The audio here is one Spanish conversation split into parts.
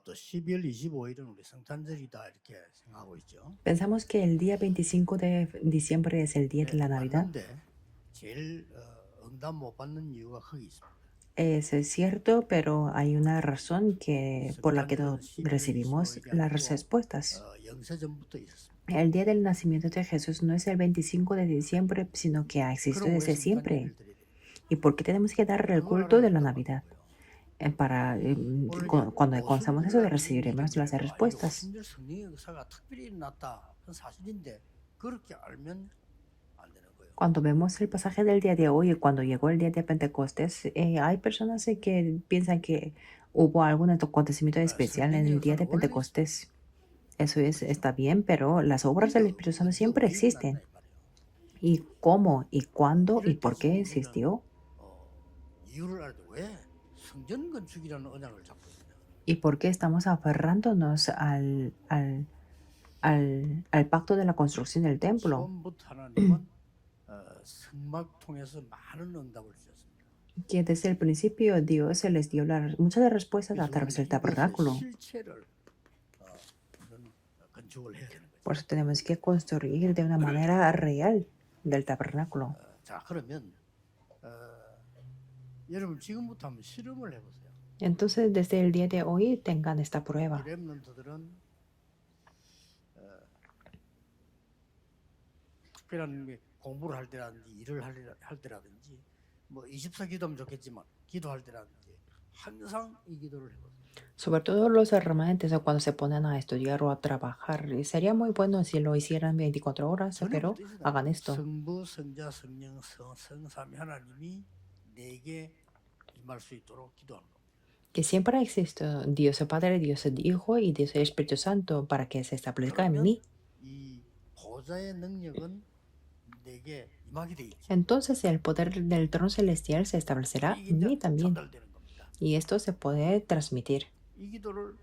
또 12월 25일은 우리 성탄절이다 이렇게 생각하고 있죠. Pensamos que el día 25 de diciembre es el día de 네, la Navidad. 맞는데 제일 응답 못 받는 이유가 거기 있습니다. Es cierto, pero hay una razón por la que 성탄절은 no 12월 recibimos 25일이 las 아니고 respuestas. 영세전부터 있었습니다. El día del nacimiento de Jesús no es el 25 de diciembre, sino que ha existido 그럼 왜 desde siempre. 성탄절을 드려야 됩니까? ¿Y por qué tenemos que dar el 그걸 culto 알아야 de la 응답받는 Navidad? 거예요. Cuando 무엇을 alcanzamos eso, 우리가 recibiremos las 이게 respuestas. 오순절 성령의 역사가 특별히 일어났다. 그건 사실인데 그렇게 알면 안 되는 거예요. Cuando vemos el pasaje del día de hoy y cuando llegó el día de Pentecostés, hay personas que piensan que hubo algún acontecimiento especial en el día de Pentecostés. Eso está bien, pero las obras del Espíritu Santo siempre existen. ¿Y cómo, y cuándo, y por qué existió? 이유를 알아야 돼. 왜 성전 건축이라는 언약을 잡고 있냐? ¿Y por qué estamos aferrándonos al pacto de la construcción del templo? 처음부터 하나님은 성막 통해서 많은 응답을 주셨습니다. Que desde el principio Dios se les dio muchas respuestas a través del tabernáculo. 실체를 건축을 해야 되는 거죠. Por eso tenemos que construir de una manera real del tabernáculo. 자, 그러면 여러분 지금부터 한번 실험을 해보세요. Entonces, desde el día de hoy tengan esta prueba. 이 렘넌트들은 특별한 공부를 할 때라든지 일을 할 때라든지 뭐 24기도하면 좋겠지만 기도할 때라든지 항상 이 기도를 해보세요. Sobre todo los remanentes o cuando se ponen a estudiar o a trabajar. Sería muy bueno si lo hicieran 24 horas, pero hagan esto. 성부, 성자, 성령, 성삼위 하나님이 내게 임할 수 있도록 기도하는 겁니다. Que siempre existe Dios el Padre, Dios el Hijo y Dios el Espíritu Santo para que se establezca en mí. 이 보좌의 능력은 내게 임하게 돼 있죠. Entonces el poder del trono celestial se establecerá en mí también. 전달되는 겁니다. Y esto se puede transmitir. 이 기도를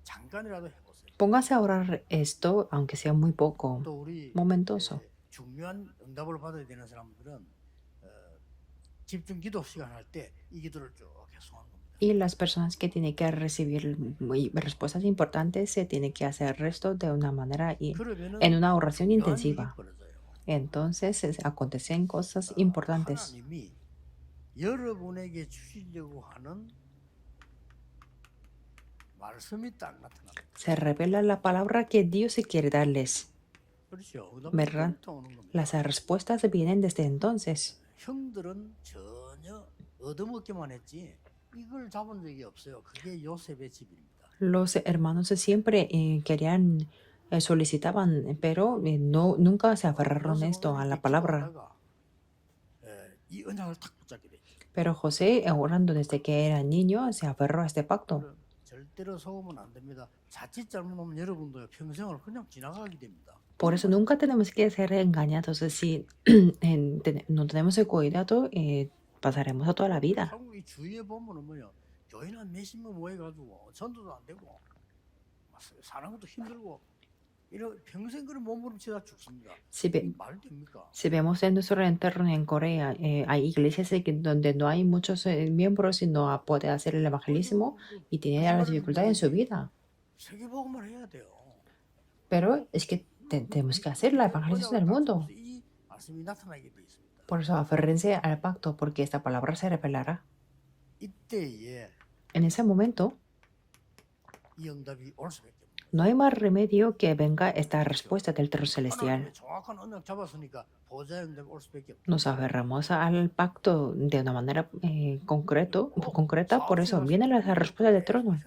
잠깐이라도 해보세요. Póngase a orar esto, aunque sea muy poco, 또 우리 momentoso. 중요한 응답을 받아야 되는 사람들은 집중 기도 시간 할 때 이 기도를 쭉 계속하는 겁니다. Y las personas que tienen que recibir respuestas importantes se tienen que hacer esto de una manera en una oración intensiva. Entonces acontecen cosas importantes. 하나님이 여러분에게 주시려고 하는 말씀이 딱 나타납니다. Se revela la palabra que Dios quiere darles. 그렇죠. ¿Verdad? Las respuestas vienen desde entonces. 형들은 전혀 얻어먹기만 했지 이걸 잡은 적이 없어요. 그게 요셉의 집입니다. Los hermanos siempre querían, solicitaban, pero nunca se aferraron esto a la palabra. 이 언약을 탁 붙잡게 됐죠. Pero José, orando desde que era niño, se aferró a este pacto. 절대로 속으면 안 됩니다. 자칫 잘못하면 여러분도 평생을 그냥 지나가게 됩니다. Por eso nunca tenemos que ser engañados. Si no tenemos el cuidado, pasaremos a toda la vida. 한국이 주위에 보면은 뭐요, 교인 한 몇십 명 모여가지고 전도도 안 되고 사는 것도 힘들고 이런 평생 그런 몸부림치다 죽습니다. 말 됩니까? Si vemos en nuestro entorno en Corea, hay iglesias donde no hay muchos miembros y no puede hacer el evangelismo y tiene las dificultades en su vida. 세계복음을 해야 돼요. Pero es que tenemos que hacer la evangelización del mundo. 이 말씀이 나타나게 돼 있습니다. Por eso aférrense al pacto, porque esta palabra se revelará. 이때에 En ese momento, 이 응답이 올 수밖에 없습니다. no hay más remedio que venga esta respuesta del trono celestial. 정확한 언약 잡았으니까 보좌의 응답이 올 수밖에 없습니다. Nos aferramos al pacto de una manera concreta, por eso viene la respuesta del trono.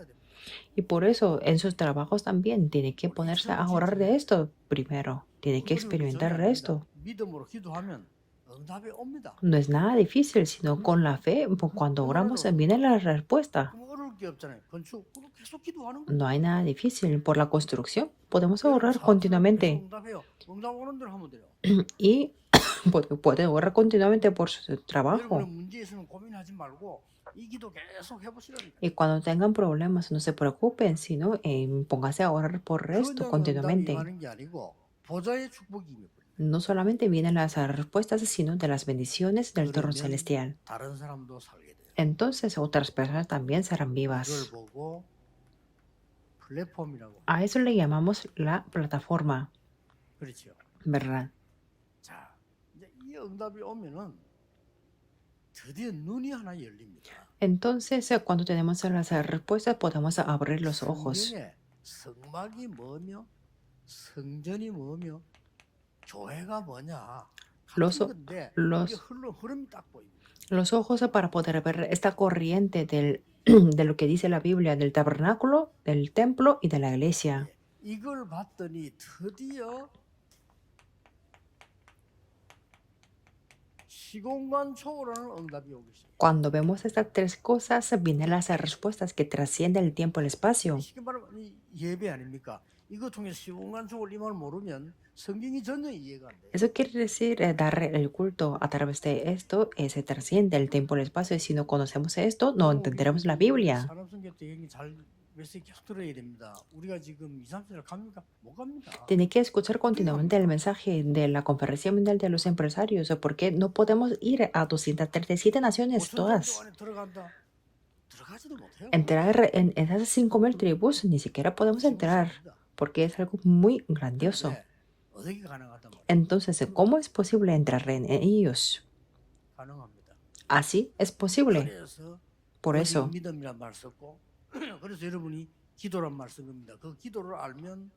Y por eso en sus trabajos también tiene que ponerse a orar de esto primero. Tiene que experimentar esto. 믿음으로 기도하면 응답이 옵니다. No es nada difícil, sino con la fe, cuando oramos viene la respuesta. 어려울 게 없잖아요. 건축 계속 기도하는 No hay nada difícil. Por la construcción podemos orar continuamente. 응답 오는 대로 하면 돼요. Y puede orar continuamente por su trabajo. 여러분의 문제에 있으면 고민하지 말고 이 기도 계속 해보시라니까. Y cuando tengan problemas, no se preocupen, sino pónganse a orar por esto continuamente. 하는 게 아니고 보좌의 축복이 임해버려요. No solamente vienen las respuestas, sino de las bendiciones del trono celestial. 다른 사람도 살게 돼요. entonces otras personas también serán 이걸 vivas. 보고 플랫폼이라고. A eso le llamamos la plataforma, 그렇죠. ¿verdad? 자, 이제 이 응답이 오면은 드디어 눈이 하나 열립니다. Entonces, cuando tenemos las respuestas, podemos abrir los ojos. 성경에 성막이 뭐며 성전이 뭐며 교회가 뭐냐 Los, 같은 건데 이게 los, 흐름이 딱 보입니다. los ojos para poder ver esta corriente de lo que dice la Biblia, del tabernáculo, del templo y de la iglesia. 이걸 봤더니 드디어 시공간 초월하는 응답이 오기 시작해요. Cuando vemos estas tres cosas, vienen las respuestas que trascienden el tiempo y el espacio. 쉽게 말하면 이 예배 아닙니까? 이거 통해서 시공간 초월 임을 모르면 성경이 전혀 이해가 안 돼요. Eso quiere decir dar el culto a través de esto, se trasciende el tiempo y el espacio. Y si no conocemos esto, no entenderemos la Biblia. 산업성경 때 잘 메시지 계속 들어야 됩니다. 우리가 지금 2, 3절 갑니까? 못 갑니다. Tiene que escuchar continuamente el mensaje de la Conferencia Mundial de los Empresarios, porque no podemos ir a 237 naciones 5,000조 todas. 안에 들어간다. 들어가지도 못해요. Entrar en esas 5,000 tribus ni siquiera podemos entrar, 지금 porque es algo muy grandioso. 네, 어떻게 가능하단 말이에요? Entonces, ¿cómo es posible entrar en ellos? 가능합니다. Así es posible. 그래서 Por 오직 eso, 믿음이란 말 썼고 그래서 여러분이 기도란 말 쓴 겁니다. 그 기도를 알면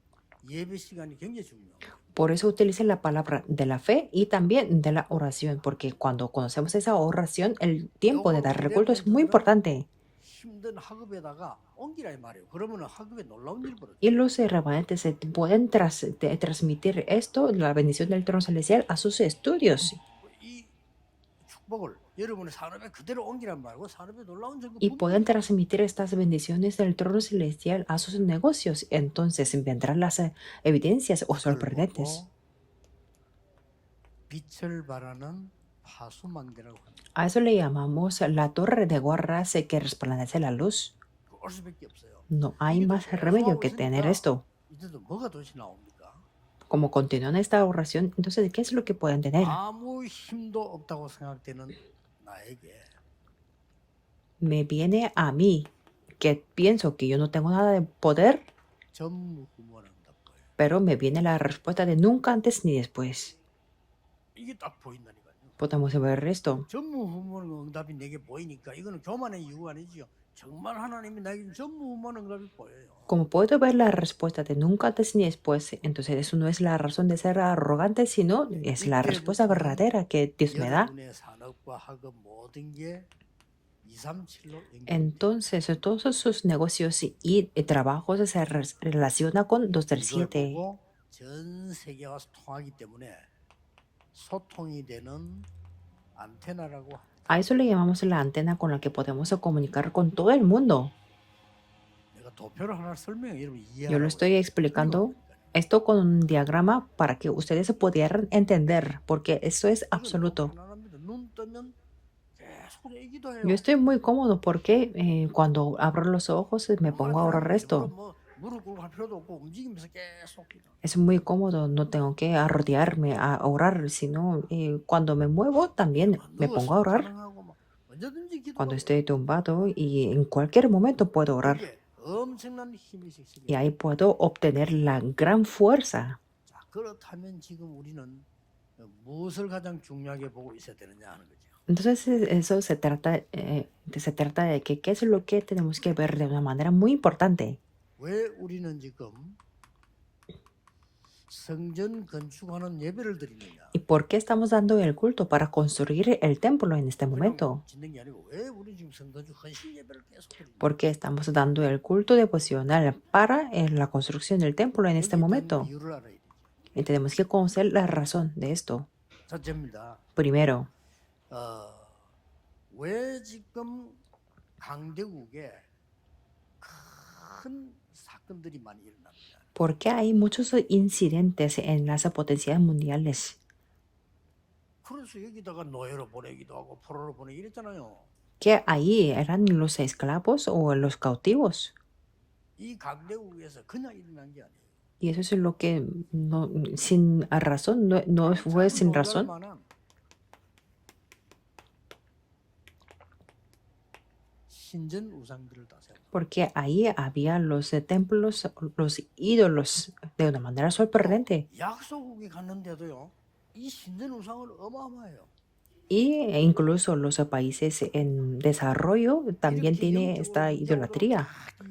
예배 시간이 굉장히 중요해요. por eso utilicen la palabra de la fe y también de la oración, porque cuando conocemos esa oración, el tiempo de dar recuerdo es muy importante. 힘든 학업에다가 옮기라 이 말이에요. 그러면 학업에 놀라운 일이 벌어져요. Y los remanentes pueden transmitir esto, la bendición del trono celestial, a sus estudios. 이 축복을 여러분의 산업에 그대로 옮기란 말고 산업에 놀라운 증거 Y pueden transmitir estas bendiciones del trono celestial a sus negocios. Entonces vendrán las evidencias o sorprendentes. 빛을 발하는 파수망대라고 합니다. A eso le llamamos la torre de guardas que resplandece la luz. 그럴 수밖에 없어요. No hay más remedio que tener esto. 이제도 뭐가 도대체 나옵니까? Como continúan esta oración, entonces, ¿qué es lo que pueden tener? 아무 힘도 없다고 생각되는 나에게 Me viene a mí, que pienso que yo no tengo nada de poder, 전무후무한다 거예요. pero me viene la respuesta de nunca antes ni después. 이게 딱 보인다니까요. Podemos ver esto. 전무후무한 응답이 내게 보이니까 이거는 교만의 이유가 아니지요. 정말 하나님이 나에게 전무후무한 응답이 보여요. Como puedo ver la respuesta de nunca antes ni después, entonces eso no es la razón de ser arrogante, sino es la respuesta verdadera que Dios me da. 여러분의 산업과 학업 모든 게 237로 Entonces, todos sus negocios y trabajos se relacionan con 237. 보고 전 세계와 통하기 때문에 소통이 되는 안테나라고 합니다. A eso le llamamos la antena con la que podemos comunicar con todo el mundo. 내가 도표를 하나 설명해 여러분 Yo lo 이해하라고. estoy explicando esto con un diagrama para que ustedes se pudieran entender, porque esto es absoluto. 눈 뜨면 계속 얘기도 해요. Yo estoy muy cómodo porque cuando abro los ojos me pongo a orar esto. 무릎 꿇고 할 필요도 없고 움직이면서 계속 기도. Es muy cómodo, no tengo que arrodillarme a orar, sino cuando me muevo también me pongo a orar. 가능하고 막 언제든지 기도. Cuando estoy tumbado y en cualquier momento puedo orar. 엄청난 힘이 실시돼요. Y ahí puedo obtener la gran fuerza. 자, 그렇다면 지금 우리는 무엇을 가장 중요하게 보고 있어야 되느냐 하는 거죠. Entonces eso se trata de que qué es lo que tenemos que ver de una manera muy importante. 왜 우리는 지금 성전 건축하는 예배를 드리느냐? ¿Y por qué estamos dando el culto para construir el templo en este momento? 짓는 게 아니고 왜 우리 지금 성건축 헌신 예배를 계속 드리냐? Porque estamos dando el culto devocional para la construcción del templo en este momento. 이유를 알아야 되죠. Y tenemos que conocer la razón de esto. 첫째입니다. Primero, 왜 지금 강대국에 큰 사건들이 많이 일어납니다. ¿por qué hay muchos incidentes en las potencias mundiales? 그래서 여기다가 노예로 보내기도 하고 포로로 보내기 이랬잖아요. Que ahí eran los esclavos o los cautivos. 이 강대국에서 그냥 일어난 게 아니에요. Y eso es lo que no, sin razón, no fue sin razón. 신전 우상들을 다 세워. porque ahí había los templos, los ídolos, de una manera sorprendente. 약소국에 갔는데도요, 이 신전 우상은 어마어마해요. Y incluso los países en desarrollo también 이렇게 tiene 영적으로 esta 문제로 idolatría. 다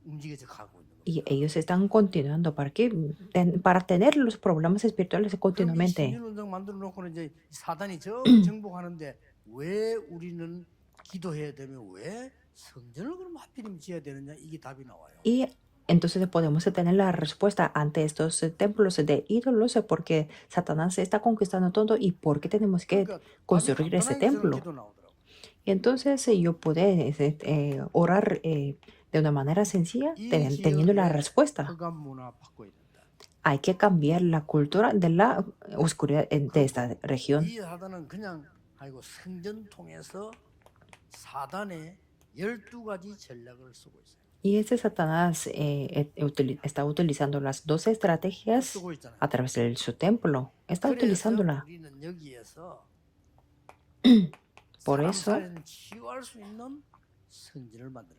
움직여져 가고 있는 Y 겁니다. ellos están continuando para tener los problemas espirituales 그럼 이 continuamente. 신전 우상 만들어 놓고는 이제 사단이 전부 정복하는데 왜 우리는 기도해야 되면 왜 성전을 그럼 하필이면 지어야 되느냐, 이게 답이 나와요. Y entonces podemos tener la respuesta ante estos templos de ídolos porque Satanás está conquistando todo y por qué tenemos que 그러니까 답이 construir ese 간단하게 저는 templo. 기도 나오더라고. Y entonces yo pude orar de una manera sencilla 이 teniendo la 지역에 respuesta. 흑암 문화 바꿔야 된다. Hay que cambiar la cultura de la oscuridad de esta región. 이 사단은 그냥 아이고 성전 통해서 사단의 12가지 전략을 쓰고 있어요. Y ese Satanás está utilizando las 12 estrategias 쓰고 있잖아요. a través de su templo. Está 그래서 utilizándola. 우리는 여기에서 Por 사람 eso 살리는 치유할 수 있는 성전을 만드는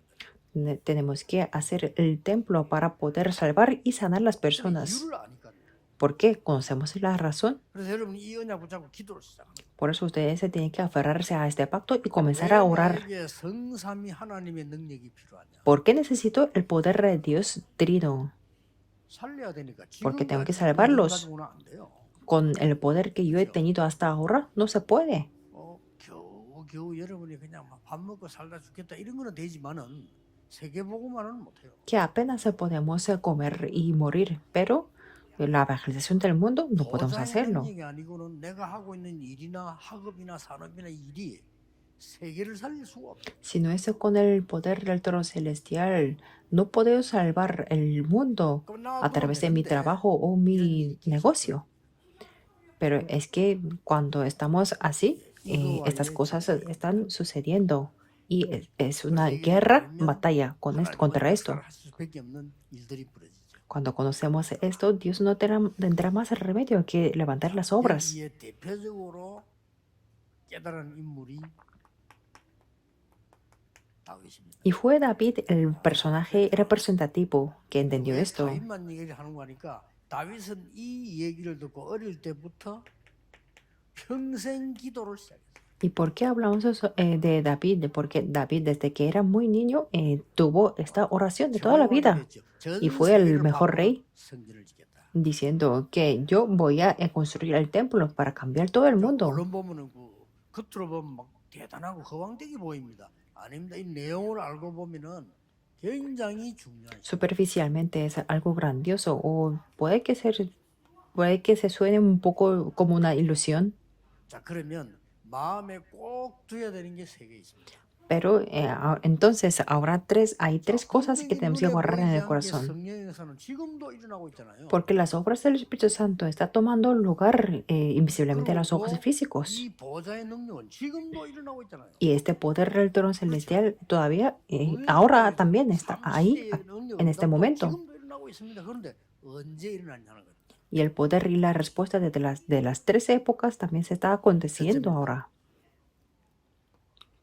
거예요. tenemos que hacer el templo para poder salvar y sanar las 근데 personas. 이유를 아니까. ¿Por qué? ¿Conocemos la razón? 그래서 여러분 이 언약 붙잡고 기도를 시작합니다. Por eso ustedes se tienen que aferrarse a este pacto y comenzar a orar. 왜 나에게 성삼위 하나님의 능력이 필요하냐? ¿Por qué necesito el poder de Dios Trino? 살려야 되니까. Porque tengo que 지금까지 salvarlos. 가지고는 안 돼요. Con el poder que yo he tenido hasta ahora, no se puede. 겨우 여러분이 그냥 막 밥 먹고 살다 죽겠다 이런 거는 되지만은 세계복음만은 못해요. Que apenas podemos comer y morir, pero la evangelización del mundo no podemos 보좌의 hacerlo. 능력이 아니고는 내가 하고 있는 일이나 학업이나 산업이나 일이 세계를 살릴 수가 없어요. Si no es con el poder del trono celestial, no puedo salvar el mundo a través de mi trabajo o mi negocio. Pero es que cuando estamos así, estas cosas están sucediendo y es una guerra, batalla contra esto. Cuando conocemos esto, Dios no tendrá más remedio que levantar las obras. 여기에 대표적으로 깨달은 인물이 다윗입니다. Y fue David el personaje representativo que entendió 왜 esto. 다윗만 얘기를 하는 거니까 다윗은 이 얘기를 듣고 어릴 때부터 평생 기도를 시작했어요. ¿Y por qué hablamos de David? Porque David desde que era muy niño tuvo esta oración de toda la vida y fue el mejor rey 성전을 짓겠다. diciendo que yo voy a construir el templo para cambiar todo el mundo. 물론 보면은 겉으로 보면 막 대단하고 허황되게 보입니다. 아닙니다. 이 내용을 알고 보면은 굉장히 중요한. Superficialmente es algo grandioso o puede que se suene un poco como una ilusión. 자, 그러면 마음에 꼭 두어야 되는 게 세 개 있습니다. Pero entonces hay tres cosas que tenemos que guardar en el corazón. 성령에서는 지금도 일어나고 있잖아요. Porque las obras del Espíritu Santo están tomando lugar invisiblemente a los ojos físicos. 이 보좌의 능력은 지금도 일어나고 있잖아요. Y este poder del trono celestial todavía, ahora también está ahí, en este momento. 지금도 일어나고 있습니다. 그런데 언제 일어났냐는 거예요. Y el poder y la respuesta de las tres épocas también se está aconteciendo ahora.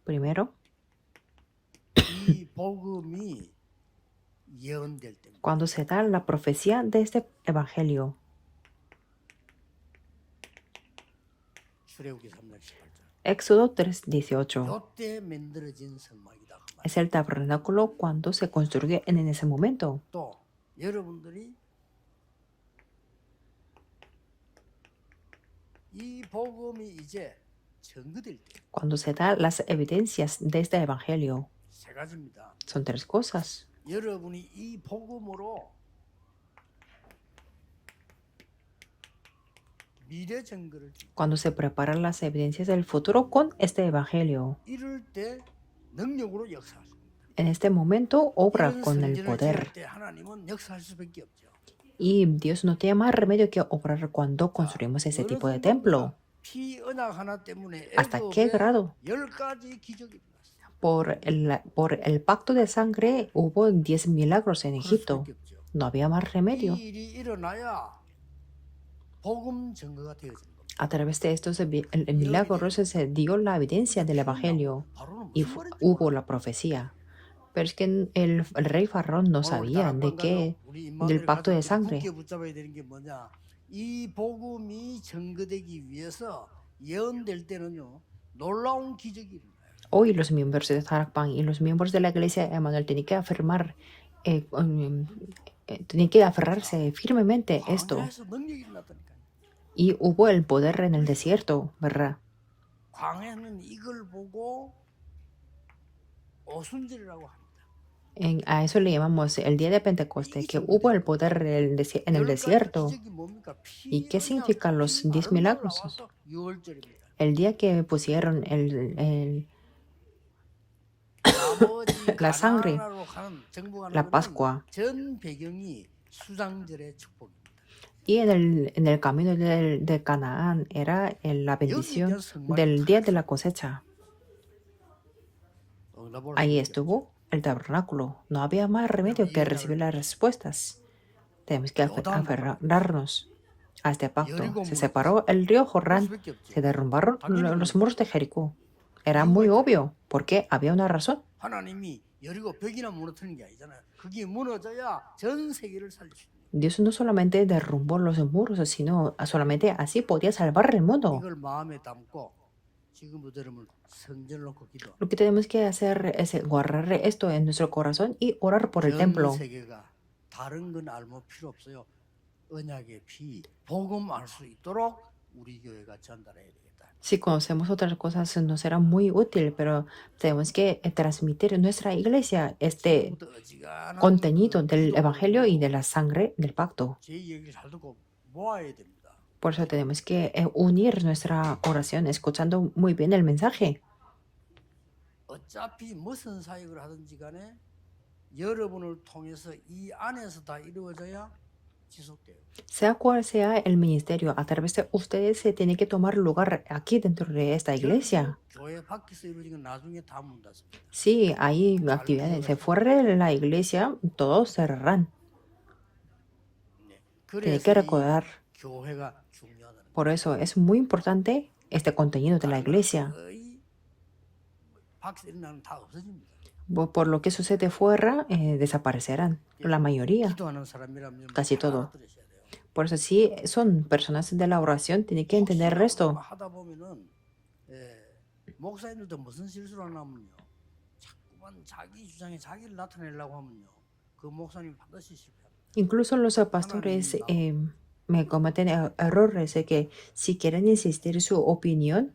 Primero, 이 복음이 예언될 때. cuando se da la profecía de este evangelio. 출애굽기 3장 18절. Éxodo 3:18. 요때 만들어진 성막이다. Es el tabernáculo cuando se construye en ese momento. 또 여러분들이 이 복음이 이제 증거될 때. Cuando se da las evidencias de este evangelio. 세 가지입니다. Son tres cosas. 여러분이 이 복음으로 미래 증거를 Cuando se preparan las evidencias del futuro con este evangelio. 이럴 때 능력으로 역사하십니다. En este momento obra 이런 con el 성전을 poder. 지을 때 하나님은 역사할 수밖에 없죠. Y Dios no tiene más remedio que obrar cuando construimos ese tipo de templo. 피 언약 하나 때문에 ¿Hasta qué grado? 10가지 기적이 일어났어요. Por el pacto de sangre hubo 10 milagros en 그럴 Egipto. 수밖에 없죠. No había más remedio. 이 일이 일어나야 복음 증거가 되어지는 겁니다. A través de estos el milagro se dio la evidencia del Evangelio y hubo la profecía. Pero es que el rey Faraón no sabía de qué, del pacto de sangre. 굳게 붙잡아야 되는 게 뭐냐? 이 복음이 증거되기 위해서 예언될 때는요. 놀라운 기적이 일어나요. Hoy los miembros de Tarakpan y los miembros de la iglesia Emmanuel tienen que afirmar, tienen que aferrarse firmemente esto. 광야에서 능력이 일어났다니까요. Y hubo el poder en el desierto, ¿verdad? 광야는 이걸 보고 오순절이라고 합니다. A eso le llamamos el día de Pentecostés, que hubo el poder en el desierto. 기적이 뭡니까? ¿Y qué significan los 10 milagros? 나와서 6월절입니다. El día que pusieron la sangre, la Pascua, 전 배경이 수장절의 축복입니다. y en el camino de Canaán era la bendición del día de la cosecha. Ahí estuvo el tabernáculo. No había más remedio que recibir las respuestas. Tenemos que aferrarnos a este pacto. Se separó el río Jordán, se derrumbaron los muros de Jericó. Era muy obvio, porque había una razón. 하나님이 여리고 벽이나 무너뜨리는 게 아니잖아요. 그게 무너져야 전 세계를 살릴 수 있는. Dios no solamente derrumbó los muros, sino solamente así podía salvar el mundo. 이걸 마음에 담고 지금부터 여러분 성전을 놓고 기도. Lo que tenemos que hacer es guardar esto en nuestro corazón y orar por el templo. 전 세계가 다른 건 알모 필요 없어요. 언약의 피, 복음 알 수 있도록 우리 교회가 전달해야 되겠다. Si conocemos otras cosas, nos será muy útil, pero tenemos que transmitir en nuestra iglesia este contenido del Evangelio y de la sangre del pacto. 제 얘기를 잘 듣고 모아야 됩니다. Por eso tenemos que unir nuestra oración, escuchando muy bien el mensaje. 어차피 무슨 사역을 하든지 간에 여러분을 통해서 이 안에서 다 이루어져야 지속돼요. Sea cual sea el ministerio, a través de ustedes se tiene que tomar lugar aquí dentro de esta iglesia. 교회 밖에서 이루어진 건 나중에 다 문 닫습니다. Sí, hay actividades. Se fuera de la iglesia, todos cerrarán. Tiene que recordar. 교회가 중요하다는 Por eso es muy importante este contenido de la iglesia. 거의 밖에서 일어나는 다 없어집니다. Por lo que sucede fuera, desaparecerán. La mayoría, 기도하는 사람이라면 casi todo. 알아들으셔야 돼요. Por eso si son personas de la oración, tienen que entender esto. 하다 보면은 목사님들도 무슨 실수를 하냐면요. 자꾸만 자기 주장에 자기를 나타내려고 하면요. 그 목사님 반드시 실패합니다. Incluso los pastores me cometen errores de que si quieren insistir su opinión,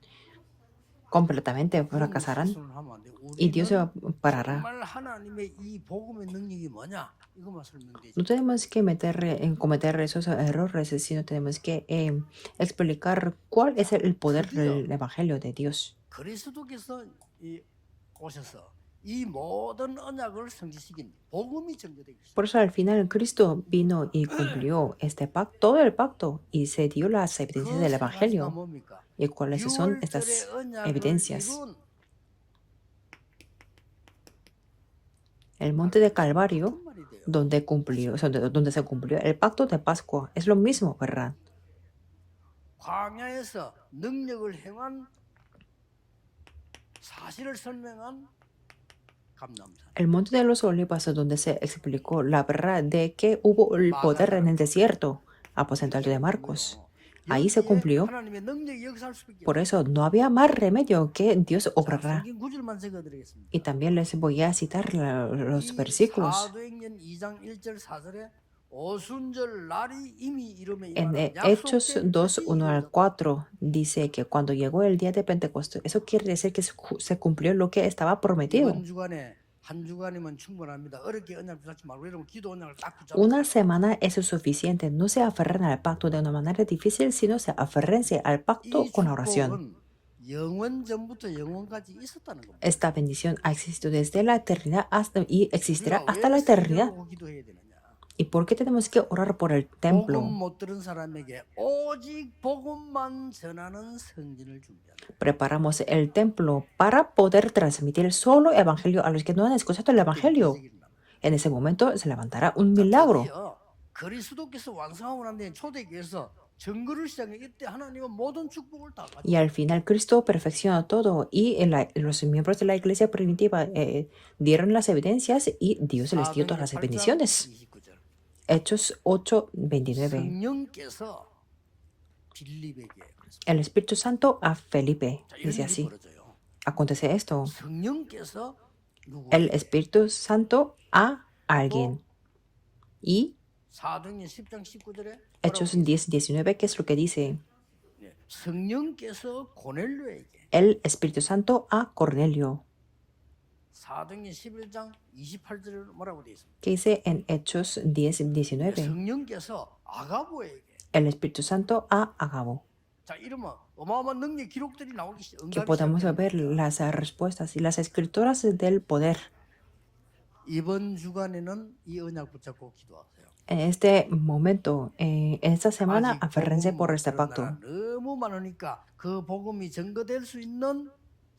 completamente fracasarán 실수를 하면 안 돼요. y Dios se 우리는 parará. 정말 하나님의 이 복음의 능력이 뭐냐? 이것만 설명되지. No tenemos que cometer esos errores, sino tenemos que explicar cuál es el poder del Evangelio de Dios. 그리스도께서 오셔서 이 모든 언약을 성취시킨 복음이 증거되기 시작합니다. Por eso al final Cristo vino y cumplió este pacto, todo el pacto, y se dio las evidencias del Evangelio. 뭡니까? ¿Y cuáles son estas 6월절의 언약을 evidencias? 이룬 El monte de Calvario, 그 말이 돼요. donde se cumplió el pacto de Pascua, es lo mismo, ¿verdad? 광야에서 능력을 행한 사실을 설명한 감람산. El monte de los olivos, donde se explicó la verdad de que hubo el poder en el desierto, aposento alto de Marcos. Ahí se cumplió. 하나님의 능력이 역사할 수밖에 Por eso no había más remedio que Dios 없어요. obrará. 성경 구절만 적어드리겠습니다. Y también les voy a citar los versículos. 사도행전 2장 1절 4절에 오순절 날이 이미 이름에 En 임하는 Hechos 약속된 2, 것이 1 al 이루어졌다. 4 dice que cuando llegó el día de Pentecostés, eso quiere decir que se cumplió lo que estaba prometido. 이번 주간에 한 주간이면 충분합니다. 어렵게 언약 붙잡지 말고 여러분 기도 언약을 딱 붙잡고 Una semana es suficiente. No se aferren al pacto de una manera difícil, sino se aferrense al pacto 이 con la oración. 축복은 영원 전부터 영원까지 있었다는 겁니다. Esta bendición ha existido desde la eternidad y existirá 우리가 hasta la 왜 eternidad. 성경을 기도해야 되느냐? ¿Y por qué tenemos que orar por el 복음 templo? 못 들은 사람에게 오직 복음만 전하는 성전을 준비한다. Preparamos el templo para poder transmitir solo evangelio a los que no han escuchado el evangelio. En ese momento se levantará un milagro. 그리스도께서 완성하고 난 뒤에 초대교회에서 증거를 시작해 이때 하나님은 모든 축복을 다 Y al final Cristo perfeccionó todo y los miembros de la iglesia primitiva dieron las evidencias y Dios les dio todas las 8장 bendiciones. 29절. Hechos 8:29. 성령께서 빌립에게 그랬습니다. El Espíritu Santo a Felipe 자, 이런 dice 일이 así. 벌어져요. Acontece esto. 성령께서 El 누구에게 Espíritu Santo a alguien. Y 사도행전 10장 19절에 Hechos 10:19, ¿qué es lo que dice? 성령께서 고넬료에게 El Espíritu Santo a Cornelio. 사도행전 11장 28절에 뭐라고 되어 있습니까? ¿Qué dice en Hechos 10:19? 성령께서 아가보에게 El Espíritu Santo a Agabo. 자, 이러면 어마어마한 능력 기록들이 나오기 Que podamos ver las respuestas y las escrituras del poder. 이번 주간에는 이 언약 붙잡고 기도하세요. En este momento, en esta semana, aférrense por este pacto. 너무 많으니까 그 복음이 증거될 수 있는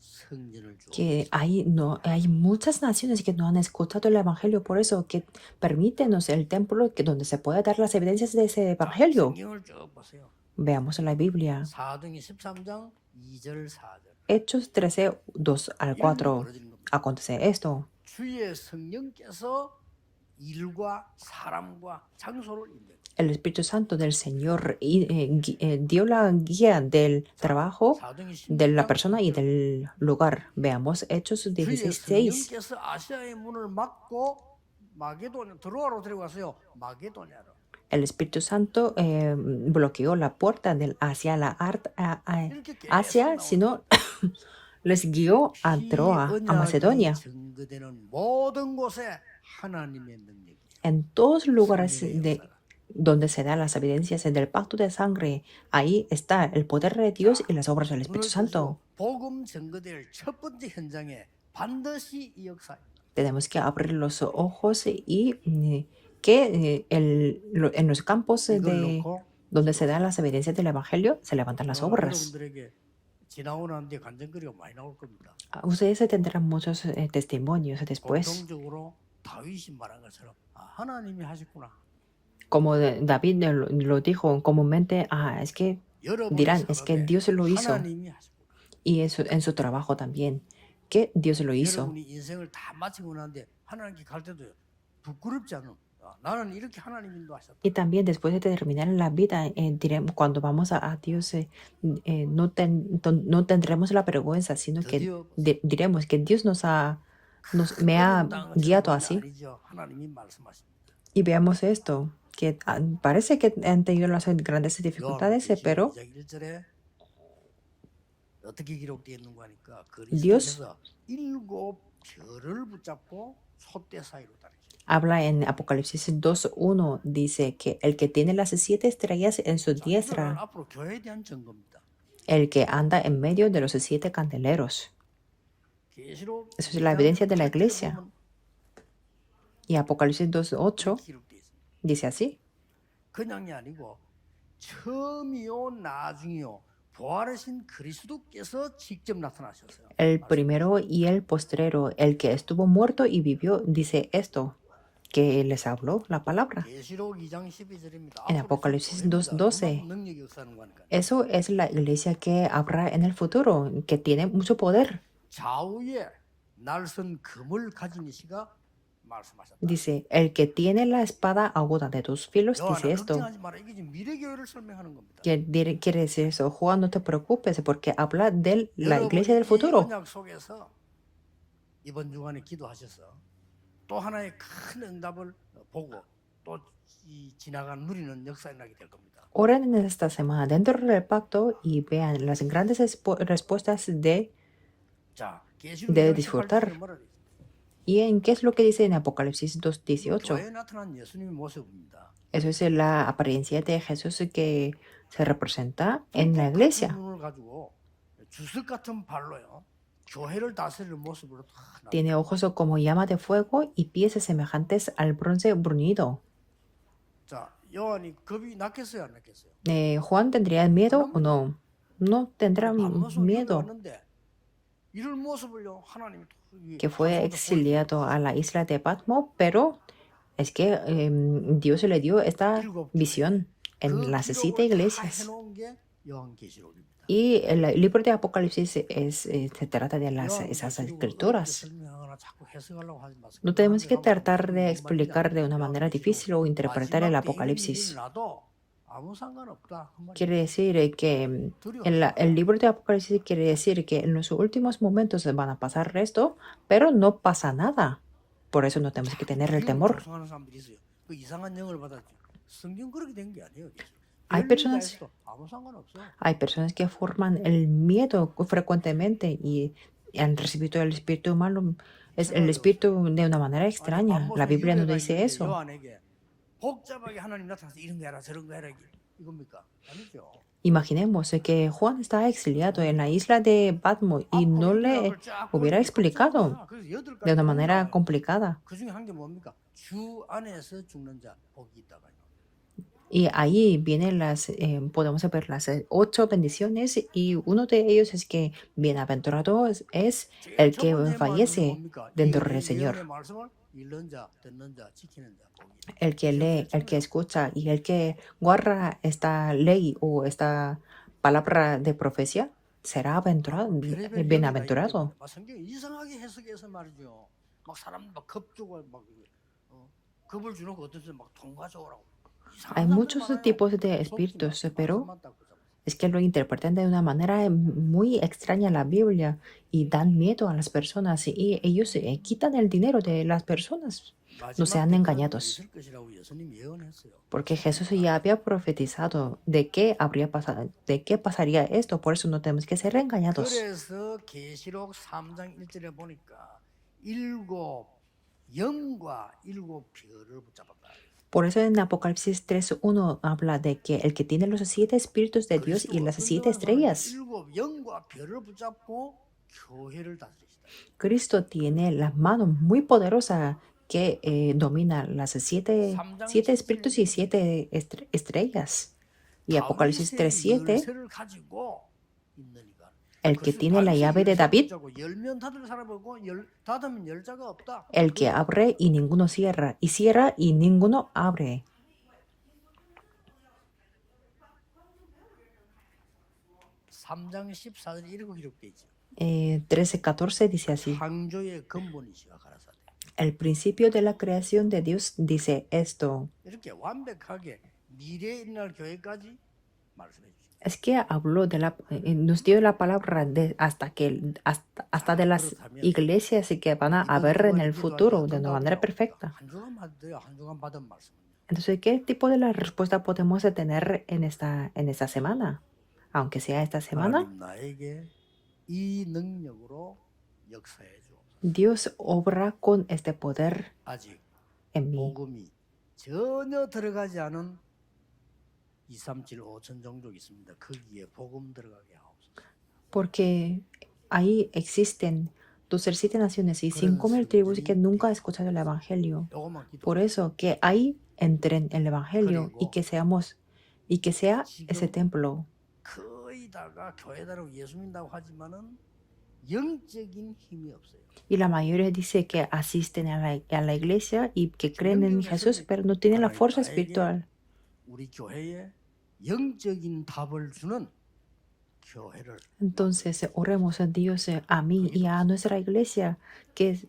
성전을 줘. Que hay muchas naciones que no han escuchado el evangelio, por eso que permítenos el templo donde se pueda dar las evidencias de ese evangelio. 성경을 쭉 보세요. Veamos en la Biblia. 사도행전 13장 2절 4절. Hechos 13, 2 al 4. Acontece esto. 주의 성령께서 일과 사람과 장소를 인도해. El Espíritu Santo del Señor dio la guía del trabajo, de la persona y del lugar. Veamos Hechos 16:6. 주의 성령께서 아시아의 문을 막고 마게도냐 드로아로 데려가세요. 마게도냐로. El Espíritu Santo bloqueó la puerta hacia Asia, sino les guió a Troa, a Macedonia. 증거되는 모든 곳에 하나님의 능력이. En todos los lugares donde se dan las evidencias del pacto de sangre, ahí está el poder de Dios y las obras del Espíritu Santo. 복음 증거될 첫 번째 현장에 반드시 이 역사. Tenemos que abrir los ojos y que en los campos donde se dan las evidencias del Evangelio se levantan las obras. 지나고 뒤에 간증거리가 많이 나올 겁니다. Ustedes tendrán muchos testimonios después. 공통적으로 다윗이 말한 것처럼 하나님이 하셨구나. Como David lo dijo comúnmente, es que dirán, es que Dios lo hizo. 하나님이 하셨구나. Y eso en su trabajo también, que Dios lo hizo. 여러분이 인생을 다 마치고 나는데 하나님께 갈 때도 부끄럽지 않은. 나는 이렇게 하나님 인도하셨다. Y también después de terminar la vida, diremos, cuando vamos a Dios, no tendremos la vergüenza, sino que diremos que Dios me ha guiado así. 하나님이 말씀하십니다. Y veamos esto, que parece que han tenido las grandes dificultades, pero 어떻게 기록되어 있는 거니까 Dios 그리스도께서 7 별을 붙잡고 솥대 사이로 다니죠. habla en Apocalipsis 2:1, dice que el que tiene las 7 estrellas en su diestra, 앞으로 교회에 대한 증거입니다. el que anda en medio de los 7 candeleros. 계시록 Eso es la evidencia de la iglesia. Y Apocalipsis 2:8 기록되어 있습니다. dice así. 그냥이 아니고 처음이요 나중이요 부활하신 그리스도께서 직접 나타나셨어요. El primero y el postrero, el que estuvo muerto y vivió, dice esto, que les habló la palabra. 계시록 2장 12절입니다. En Apocalipsis 2:12. 능력이 역사하는 거니까. Eso es la iglesia que habrá en el futuro, que tiene mucho poder. 좌우에 날선 금을 가진 이시가 말씀하셨다. Dice, el que tiene la espada aguda de 2 filos, dice esto. 걱정하지 마라. 이게 지금 mi래 교회를 설명하는 겁니다. Quiere decir eso, Juan, no te preocupes, porque habla de la iglesia del futuro. 언약 속에서 이번 주간에 기도하셔서 또 하나의 큰 응답을 보고 또 지나간 누리는 역사에 나게 될 겁니다. Oren en esta semana dentro del pacto y vean las grandes respuestas de disfrutar. ¿Y en qué es lo que dice en Apocalipsis 2:18? Eso es la apariencia de Jesús que se representa en la iglesia. Tiene ojos como llama de fuego y pies semejantes al bronce bruñido. ¿Juan tendría miedo o no? No tendrá miedo. Que fue exiliado a la isla de Patmos, pero es que Dios le dio esta visión en las 그 7 기록을 다 iglesias. 해놓은 게 요한계시록입니다. Y el libro de Apocalipsis se trata de esas 요한계시록을 어렵게 escrituras. 설명하거나 자꾸 해석하려고 하지 마세요. No 그거 tenemos que 하면 사람들이 tratar de 뭔 말이냐? explicar de una manera difícil o interpretar el 마지막 때 이런 일이 Apocalipsis. 일어나도 아무 상관없다. 그 말이에요. Quiere decir que 두려워하지 el 마라. libro de Apocalipsis quiere decir que en los últimos momentos se van a pasar esto, pero no pasa nada. Por eso no tenemos que tener el 기운을 temor. 조성하는 사람들이 있어요. 그 이상한 영을 받았죠. 성경 그렇게 된 게 아니에요. Hay personas, 아무 상관없어. hay personas que forman el miedo frecuentemente y han recibido el espíritu malo, es el espíritu de una manera extraña. La Biblia no dice eso. 요한에게 복잡하게 하나님 나타나서 이런 거 해라 저런 거 해라 이겁니까? 아니죠. Imaginemos que Juan está exiliado en la isla de Patmos y no le hubiera explicado de una manera complicada. 그 중에 한 게 뭡니까? 주 안에서 죽는 자 복이 있다가. Y ahí vienen podemos ver las 8 bendiciones y uno de ellos es que bienaventurado es el que fallece dentro del Señor. El que lee, el que escucha y el que guarda esta ley o esta palabra de profecía será bienaventurado. 성경 이상하게 해석해서 말이죠. 막 사람 막 겁주고 막 겁을 주는 거 어떤 막 돈 가져오라고. Hay muchos tipos de espíritus, pero es que lo interpretan de una manera muy extraña la Biblia y dan miedo a las personas y ellos quitan el dinero de las personas. No sean engañados. Porque Jesús ya había profetizado de qué habría pasado, de qué pasaría esto. Por eso no tenemos que ser engañados. 그래서 계시록 3장 1절에 보니까 7 영과 7 별을 붙잡았다. Por eso en Apocalipsis 3:1 habla de que el que tiene los 7 espíritus de Dios y las 7 estrellas. Cristo tiene la mano muy poderosa que domina las 7 espíritus y 7 estrellas. Y Apocalipsis 3:7, el que tiene la llave de David, el que abre y ninguno cierra, y cierra y ninguno abre. (3장 14절) 이렇게 기록돼 있죠. 13:14 dice así. 창조의 근본이시가 가라사대. El principio de la creación de Dios dice esto. 이렇게 완벽하게 미래에 일어날 교회까지 말씀해 주시죠. Es que habló nos dio la palabra hasta de las iglesias que van a haber en el futuro de una manera perfecta. Entonces, ¿qué tipo de la respuesta podemos tener en esta semana? Aunque sea esta semana, Dios obra con este poder en mí. 전혀 들어가지 않은 2, 3, 7, 5천 종족이 있습니다. 거기에 복음 들어가게 하옵소서. Porque ahí existen 207 naciones y 5,000 tribus que nunca han escuchado el evangelio. Por eso que ahí entren el evangelio y que sea ese templo. 거의 다가 교회다라고 예수 믿는다고 하지만은 영적인 힘이 없어요. Y la mayoría dice que asisten a la iglesia y que creen en Jesús, pero no tienen la fuerza espiritual. 우리 교회에 영적인 답을 주는 교회를. Entonces oremos a Dios, a mí y a nuestra iglesia, que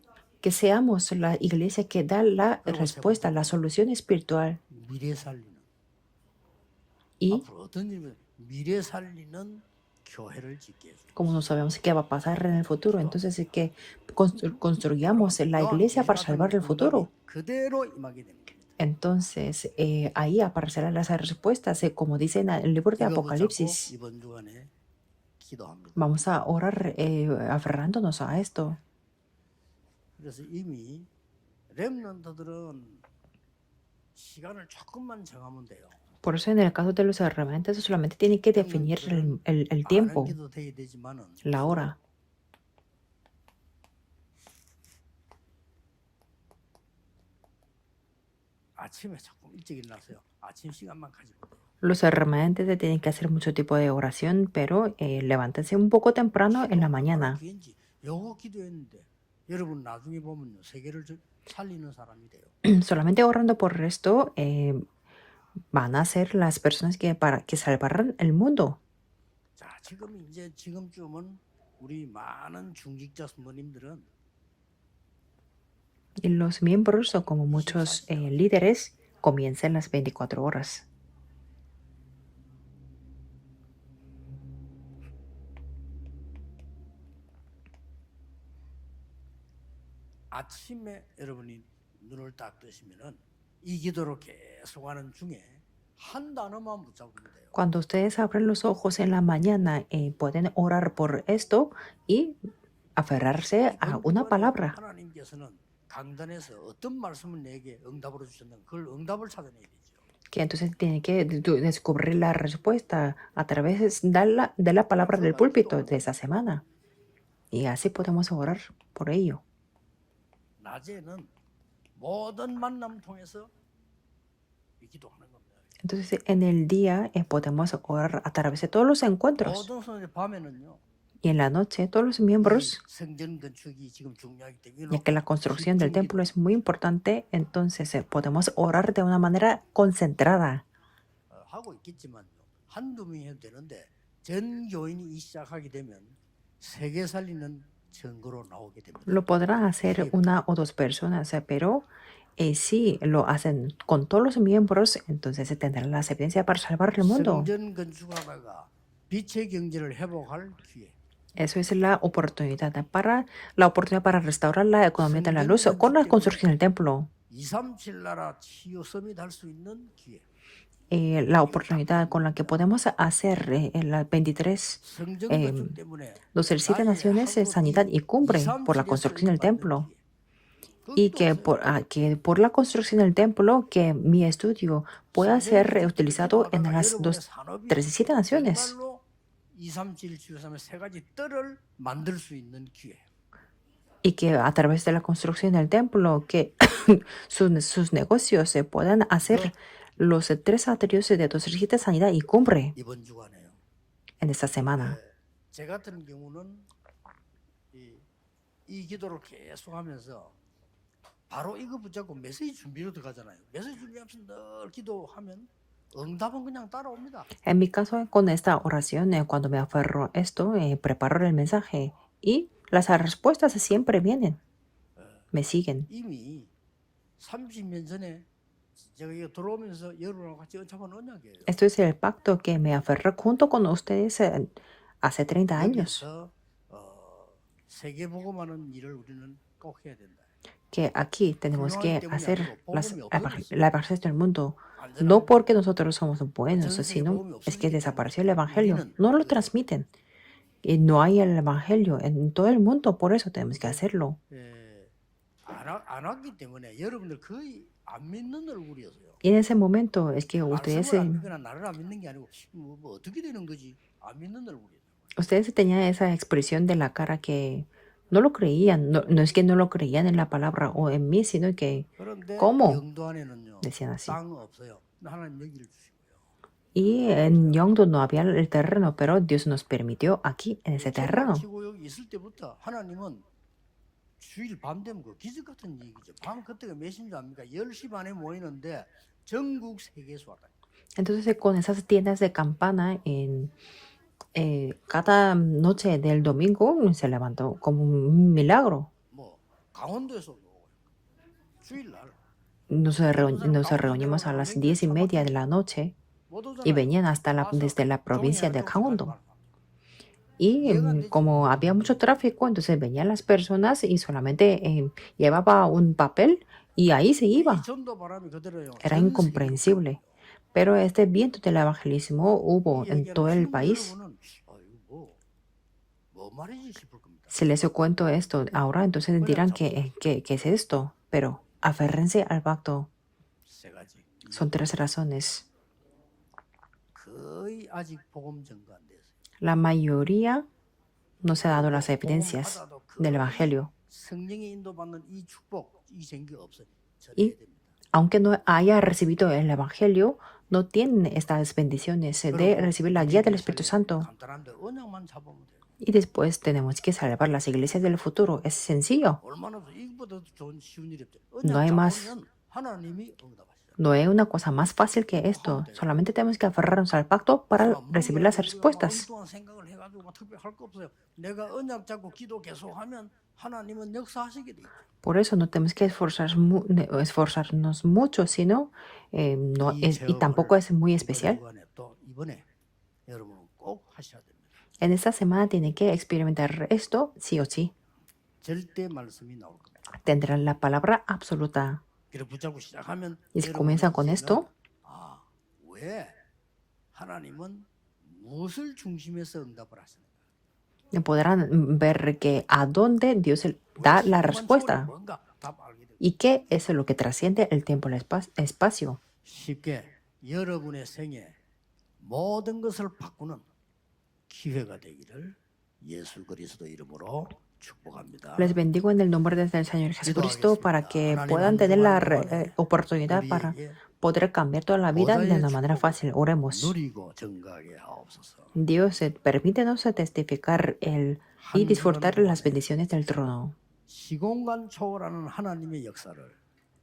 seamos la iglesia que da la respuesta, la solución espiritual. 미래 살리는. Y 앞으로 어떤 일이 미래 살리는 교회를 짓게 해줘. como no sabemos qué va a pasar en el futuro, entonces es que construyamos la iglesia para salvar el futuro. 그대로 임하게 됩니다. Entonces, ahí aparecerán las respuestas, como dice en el libro de Apocalipsis. 이번 주간에 기도합니다. Vamos a orar aferrándonos a esto. 그래서 이미 렘넌트들은 시간을 조금만 정하면 돼요. Por eso en el caso de los remanentes solamente tienen que definir el tiempo, la hora. 아침에 조금 일찍 일어나세요. 아침 시간만 가지고. Los remanentes tienen que hacer mucho tipo de oración, pero levántense un poco temprano en la mañana. 요거 기도했는데 여러분 나중에 보면요 세계를 살리는 사람이 돼요. Solamente orando por esto van a ser las personas que salvarán el mundo. 자, 지금쯤은 우리 많은 중직자 성도님들은 Y los miembros, o como muchos líderes, comienzan las 24 horas. 아침에 여러분이 눈을 딱 뜨시면은 이 기도로 계속하는 중에 한 단어만 붙잡으면 돼요. Cuando ustedes abren los ojos en la mañana, pueden orar por esto y aferrarse a una palabra. 하나님께서는 강단에서 어떤 말씀을 내게 응답으로 주셨는 그걸 응답을 찾아내야 되죠. Que entonces tiene que descubrir la respuesta a través de la palabra del púlpito de esa semana. Y así podemos orar por ello. 낮에는 모든 만남 통해서 이 기도하는 겁니다. Entonces, en el día podemos orar a través de todos los encuentros. 모든 성도들 밤에는요. Y en la noche, todos los miembros, 성전 건축이 지금 중요하기 때문에 ya que la construcción del templo es muy importante, entonces podemos orar de una manera concentrada. 하고 있겠지만요. 한두 명이 해도 되는데 전 교인이 시작하게 되면 세계 살리는 증거로 나오게 됩니다. Lo podrán hacer una o dos personas, pero si lo hacen con todos los miembros, entonces se tendrá la evidencia para salvar el mundo. 성전 건축하다가 빛의 경제를 회복할 기회. Eso es la oportunidad para restaurar la economía de la luz con la construcción del templo. 237 나라 치유 서밋 할 수 있는 기회. La oportunidad con la que podemos hacer las 23 성전 건축 때문에 207 naciones sanidad y cumbre por la construcción del templo. Y que por la construcción del templo, que mi estudio pueda ser reutilizado en las 237 naciones. 237 치유사면 세 가지 뜰을 만들 수 있는 기회. Y que a través de la construcción del templo, que sus negocios se puedan hacer los 3 atrios de 237 sanidad y cumbre 이번 주간에요. en esta semana. 제 같은 경우는 이 기도를 계속하면서 바로 이거 붙잡고 메시지 준비로 들어가잖아요. 메시지 준비하면서 늘 기도하면 응답은 그냥 따라옵니다. En mi caso, con esta oración, cuando me aferro a esto, preparo el mensaje y las respuestas siempre vienen, me siguen. 이미 30년 전에 제가 이거 들어오면서 여러분하고 같이 언잡은 언약이에요. Esto es el pacto que me aferré junto con ustedes hace 30 años. 여기서 세계 복음하는 일을 우리는 꼭 해야 된다. Que aquí tenemos que hacer la evangelización del mundo, no porque nosotros somos buenos, sino es que desapareció el evangelio, no lo transmiten. Y no hay el evangelio en todo el mundo, por eso tenemos que hacerlo. 안 왔기 때문에 여러분들 거의 안 믿는 얼굴이었어요. Y en ese momento es que ustedes 나를 안 믿는 게 아니고 뭐 어떻게 되는 거지? 안 믿는 얼굴이었어요. Ustedes tenían esa expresión de la cara que no lo creían, no es que no lo creían en la palabra o en mí, sino que ¿cómo? Decían así. Y en Yongdo no había el terreno, pero Dios nos permitió aquí, en ese terreno. 주일 밤 되면 그 기적 같은 얘기죠. 밤 그때가 몇 시인 줄 압니까? 10시 반에 모이는데 전국 세계에서 왔다. Entonces con esas tiendas de campana cada noche del domingo se levantó como un milagro. 뭐 강원도에서 주일날 nos reunimos a las 10:30 de la noche y venían desde la provincia de Gangwon-do. Y como había mucho tráfico, entonces venían las personas y solamente llevaba un papel y ahí se iba. Era incomprensible. Pero este viento del evangelismo hubo en todo el país. Si les cuento esto ahora, entonces dirán ¿qué es esto? Pero aférrense al pacto. Son 3 razones. La mayoría no se ha dado las evidencias del Evangelio. Y aunque no haya recibido el Evangelio, no tienen estas bendiciones de recibir la guía del Espíritu Santo. Y después tenemos que salvar las iglesias del futuro. Es sencillo. No hay más No hay una cosa más fácil que esto. Solamente tenemos que aferrarnos al pacto para recibir las respuestas. 동안 생각을 해가지고 뭐 특별히 할 거 없어요. 내가 언약 잡고 기도 계속하면 하나님은 역사하시게 돼. Por eso no tenemos que esforzarnos mucho, sino y tampoco es muy especial. 또 이번에 여러분 꼭 하셔야 됩니다. En esta semana tienen que experimentar esto sí o sí. 절대 말씀이 나올 겁니다. Tendrán la palabra absoluta. 그래 붙잡고 시작하면 Y si comienzan con esto, 아, 왜 하나님은 무엇을 중심에서 응답을 하시는가? podrán ver que a dónde Dios da la respuesta 뭔가 답 알게 됩니다. y qué es lo que trasciende el tiempo y el espacio. 쉽게 여러분의 생에 모든 것을 바꾸는 기회가 되기를 예수 그리스도 이름으로 축복합니다. Les bendigo en el nombre del Señor Jesucristo para que puedan tener la oportunidad para poder cambiar toda la vida de una manera fácil. Oremos. 누리고 증가하게 하옵소서. Dios, permítenos testificar y disfrutar las bendiciones del trono. 시공간 초월하는 하나님의 역사를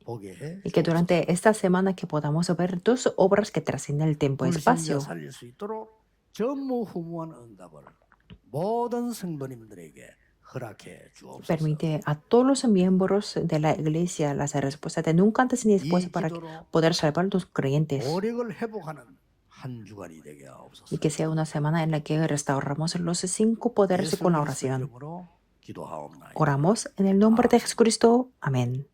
보게 해. Y que durante esta semana que podamos ver tus obras que trascienden el tiempo y espacio. 살릴 수 있도록 전무후무한 응답을 모든 성도님들에게 허락해 주옵소서. Permite a todos los miembros de la iglesia las respuestas de nunca antes ni después para poder salvar a los creyentes. 오력을 회복하는 한 주간이 되게 하옵소서. Y que sea una semana en la que restauramos los 5 poderes con la oración. 기도하옵나이다. Oramos en el nombre de Jesucristo. Amén.